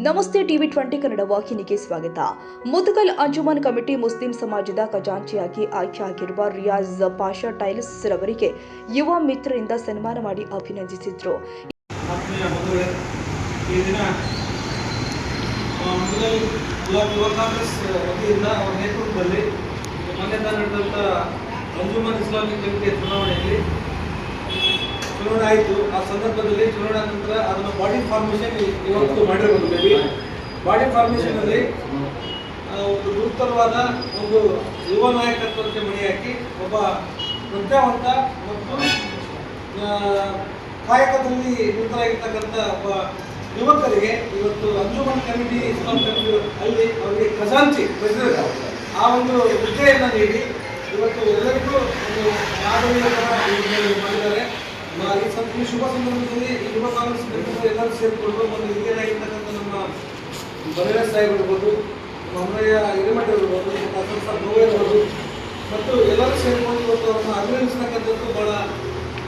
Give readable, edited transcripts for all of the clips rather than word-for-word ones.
ನಮಸ್ತೆ ಟಿವಿ 20 ಕನ್ನಡ ವಾಹಿನಿಗೆ ಸ್ವಾಗತ. ಮುದಗಲ್ ಅಂಜುಮನ್ ಕಮಿಟಿ ಮುಸ್ಲಿಂ ಸಮಾಜದ ಖಜಾಂಚಿಯಾಗಿ ಆಯ್ಕೆಯಾಗಿರುವ ರಿಯಾಜ್ ಪಾಷಾ ಟೈಲ್ಸ್ ರವರಿಗೆ ಯುವ ಮಿತ್ರರಿಂದ ಸನ್ಮಾನ ಮಾಡಿ ಅಭಿನಂದಿಸಿದರು. ಈ ದಿನ ಮುದಗಲ್ ಬ್ಲಾಕ್ ಯುವ ಕಾಂಗ್ರೆಸ್ ವತಿಯಿಂದ ಅವರ ನೇತೃತ್ವದಲ್ಲಿ ಮೊನ್ನೆ ನಡೆದಂಥ ಅಂಜುಮನ್ ಇಸ್ಲಾಮಿಕ್ ಕಮಿಟಿಯ ಚುನಾವಣೆ ಆಯಿತು. ಆ ಸಂದರ್ಭದಲ್ಲಿ ಚುನಾವಣೆ ನಂತರ ಅದನ್ನು ಬಾಡಿ ಫಾರ್ಮೇಷನ್ ಇವತ್ತು ಮಾಡಿರಬಹುದು. ಬಾಡಿ ಫಾರ್ಮೇಷನ್ ಅಲ್ಲಿ ಒಂದು ಗುರುತರವಾದ ಒಂದು ಯುವ ನಾಯಕತ್ವಕ್ಕೆ ಮಣಿ ಹಾಕಿ ಒಬ್ಬ ಪ್ರಜ್ಞಾವಂತ ಮತ್ತು ಕಾಯಕದಲ್ಲಿ ನಿರತರಾಗಿರ್ತಕ್ಕಂಥ ಒಬ್ಬ ಯುವಕರಿಗೆ ಇವತ್ತು ಅಂಜುಮನ್ ಕಮಿಟಿ ಇಸ್ಲಾಂ ಕಮಿಟಿ ಅಲ್ಲಿ ಅವರಿಗೆ ಖಜಾಂಚಿ ಪ್ರೆಸಿಡೆಂಟ್ ಆ ಒಂದು ಹುದ್ದೆಯನ್ನು ನೀಡಿ ಇವತ್ತು ಎಲ್ಲರಿಗೂ ಒಂದು ಮಾದರಿಯನ್ನು ಮಾಡಿದ್ದಾರೆ. ಈ ಶುಭ ಸಂದರ್ಭದಲ್ಲಿ ಯುವ ಕಾಂಗ್ರೆಸ್ ಎಲ್ಲರೂ ಸೇರಿಕೊಂಡು ಒಂದು ಹಿರಿಯರಾಗಿರ್ತಕ್ಕಂಥ ನಮ್ಮ ಬಲರಾಜ್ ಸಾಹೇಬ್ ಇರ್ಬೋದು, ಅಮ್ಮಯ್ಯ ಹಿರೇಮಠ ಇರ್ಬೋದು, ನೋವು ಇರ್ಬೋದು ಮತ್ತು ಎಲ್ಲರೂ ಸೇರಿಕೊಂಡು ಇವತ್ತು ಅವ್ರನ್ನ ಅಭಿನಂದಿಸ್ತಕ್ಕಂಥದ್ದು ಬಹಳ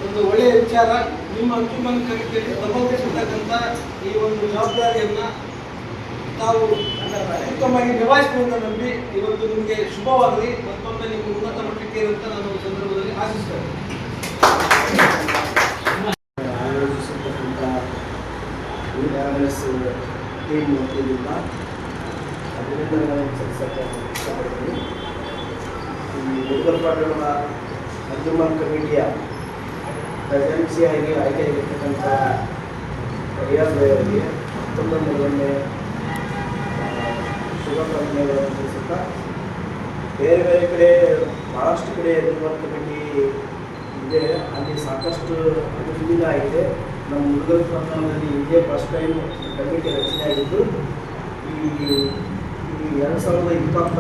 ಒಂದು ಒಳ್ಳೆಯ ವಿಚಾರ. ನಿಮ್ಮ ಅಂಜುಮನ್ ಕಮಿಟಿಯಲ್ಲಿ ತಮ್ಮಲ್ಲಿರ್ತಕ್ಕಂಥ ಈ ಒಂದು ಜವಾಬ್ದಾರಿಯನ್ನು ತಾವು ಉತ್ತಮವಾಗಿ ನಿಭಾಯಿಸುವಂತ ನಂಬಿ ಇವತ್ತು ನಿಮಗೆ ಶುಭವಾಗಲಿ, ಮತ್ತೊಮ್ಮೆ ನಿಮ್ಮ ಉನ್ನತ ಮಟ್ಟಕ್ಕೆ ಅಂತ ನಾನು ಈ ಸಂದರ್ಭದಲ್ಲಿ ಆಶಿಸ್ತೇನೆ. ಟೀಮ್ ವತಿಯಿಂದ ಅಭಿನಂದನೆಗಳನ್ನು ಸಲ್ಲಿಸಕ್ಕೆ ಇಷ್ಟಪಡ್ತೀನಿ. ಈ ಮುದಗಲ್ ಪಟ್ಟಣದ ಅಂಜುಮನ್ ಕಮಿಟಿಯ ಖಜಾಂಚಿಯಾಗಿ ಆಯ್ಕೆಯಾಗಿರ್ತಕ್ಕಂಥ ರಿಯಾಜ್ ಅವರಿಗೆ ಮತ್ತೊಮ್ಮೆ ಶುಭಕಾಮನೆಗಳನ್ನು ತಿಳಿಸುತ್ತಾ, ಬೇರೆ ಬೇರೆ ಕಡೆ ಭಾಳಷ್ಟು ಕಡೆ ಅಂಜುಮನ್ ಕಮಿಟಿ ಇದೆ, ಅಲ್ಲಿ ಸಾಕಷ್ಟು ಅನುಷ್ಠಾನ ಆಗಿದೆ. ನಮ್ಮ ಮುದಗಲ್ ಪಟ್ಟಣದಲ್ಲಿ ಇದೇ ಫಸ್ಟ್ ಟೈಮ್ ಕಮಿಟಿ ರಚನೆ ಆಗಿದ್ದು, ಈ 2026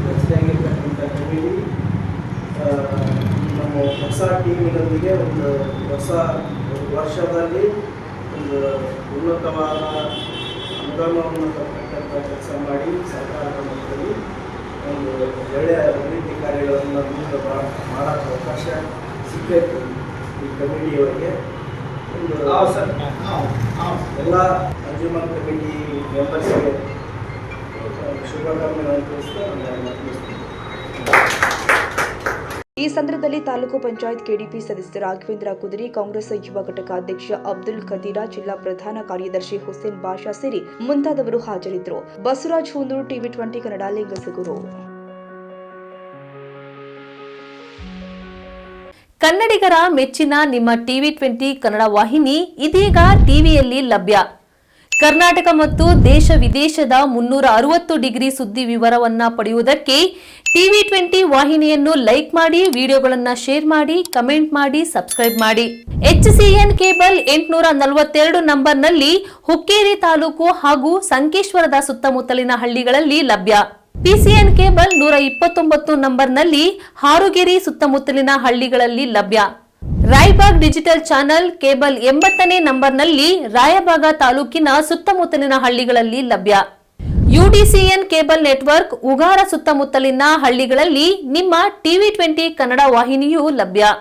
ರಚನೆ ಆಗಿರ್ತಕ್ಕಂಥ ಕಮಿಟಿ ನಮ್ಮ ಹೊಸ ಟೀಮಿನೊಂದಿಗೆ ಒಂದು ಹೊಸ ವರ್ಷದಲ್ಲಿ ಒಂದು ಉನ್ನತವಾದ ಅನುದಾನವನ್ನು ತರ್ತಕ್ಕಂಥ ಕೆಲಸ ಮಾಡಿ ಸರ್ಕಾರದ ಮಟ್ಟದಲ್ಲಿ ಒಂದು ಒಳ್ಳೆಯ ಅಭಿವೃದ್ಧಿ ಕಾರ್ಯಗಳನ್ನು ಮುಂದೆ ಮಾಡೋಕ್ಕೆ ಅವಕಾಶ ಸಿಕ್ಕೈತೆ ಈ ಕಮಿಟಿಯವರಿಗೆ. ಎಲ್ಲ ಅಂಜುಮನ್ ಕಮಿಟಿ ಮೆಂಬರ್ಸ್ಗೆ ಶುಭಕಾಮನೆಗಳನ್ನು ತಿಳಿಸ್ತಾ ಈ ಸಂದರ್ಭದಲ್ಲಿ ತಾಲೂಕು ಪಂಚಾಯತ್ ಕೆಡಿಪಿ ಸದಸ್ಯ ರಾಘವೇಂದ್ರ ಕುದುರಿ, ಕಾಂಗ್ರೆಸ್ ಯುವ ಘಟಕ ಅಧ್ಯಕ್ಷ ಅಬ್ದುಲ್ ಖದೀರ, ಜಿಲ್ಲಾ ಪ್ರಧಾನ ಕಾರ್ಯದರ್ಶಿ ಹುಸೇನ್ ಬಾಷಾ ಸೇರಿ ಮುಂತಾದವರು ಹಾಜರಿದ್ದರು. ಬಸವರಾಜ್ ಹೂಂದೂರು, ಟಿವಿ 20 ಕನ್ನಡ, ಲಿಂಗಸಗೂರು. ಕನ್ನಡಿಗರ ಮೆಚ್ಚಿನ ನಿಮ್ಮ ಟಿವಿ 20 ಕನ್ನಡ ವಾಹಿನಿ ಇದೀಗ ಟಿವಿಯಲ್ಲಿ ಲಭ್ಯ. ಕರ್ನಾಟಕ ಮತ್ತು ದೇಶ ವಿದೇಶದ 360 ಡಿಗ್ರಿ ಸುದ್ದಿ ವಿವರವನ್ನ ಪಡೆಯುವುದಕ್ಕೆ ಟಿವಿ 20 ವಾಹಿನಿಯನ್ನು ಲೈಕ್ ಮಾಡಿ, ವಿಡಿಯೋಗಳನ್ನು ಶೇರ್ ಮಾಡಿ, ಕಮೆಂಟ್ ಮಾಡಿ, ಸಬ್ಸ್ಕ್ರೈಬ್ ಮಾಡಿ. HCN ಕೇಬಲ್ 842 ನಂಬರ್ನಲ್ಲಿ ಹುಕ್ಕೇರಿ ತಾಲೂಕು ಹಾಗೂ ಸಂಕೇಶ್ವರದ ಸುತ್ತಮುತ್ತಲಿನ ಹಳ್ಳಿಗಳಲ್ಲಿ ಲಭ್ಯ. PCN ಕೇಬಲ್ 129 ನಂಬರ್ನಲ್ಲಿ ಹಾರುಗೆರೆ ಸುತ್ತಮುತ್ತಲಿನ ಹಳ್ಳಿಗಳಲ್ಲಿ ಲಭ್ಯ. ರಾಯಬಾಗ್ ಡಿಜಿಟಲ್ ಚಾನೆಲ್ ಕೇಬಲ್ 80ನೇ ನಂಬರ್ನಲ್ಲಿ ರಾಯಬಾಗ ತಾಲೂಕಿನ ಸುತ್ತಮುತ್ತಲಿನ ಹಳ್ಳಿಗಳಲ್ಲಿ ಲಭ್ಯ. UDCN ಕೇಬಲ್ ನೆಟ್ವರ್ಕ್ ಉಗಾರ ಸುತ್ತಮುತ್ತಲಿನ ಹಳ್ಳಿಗಳಲ್ಲಿ ನಿಮ್ಮ ಟಿವಿ 20 ಕನ್ನಡ ವಾಹಿನಿಯೂ ಲಭ್ಯ.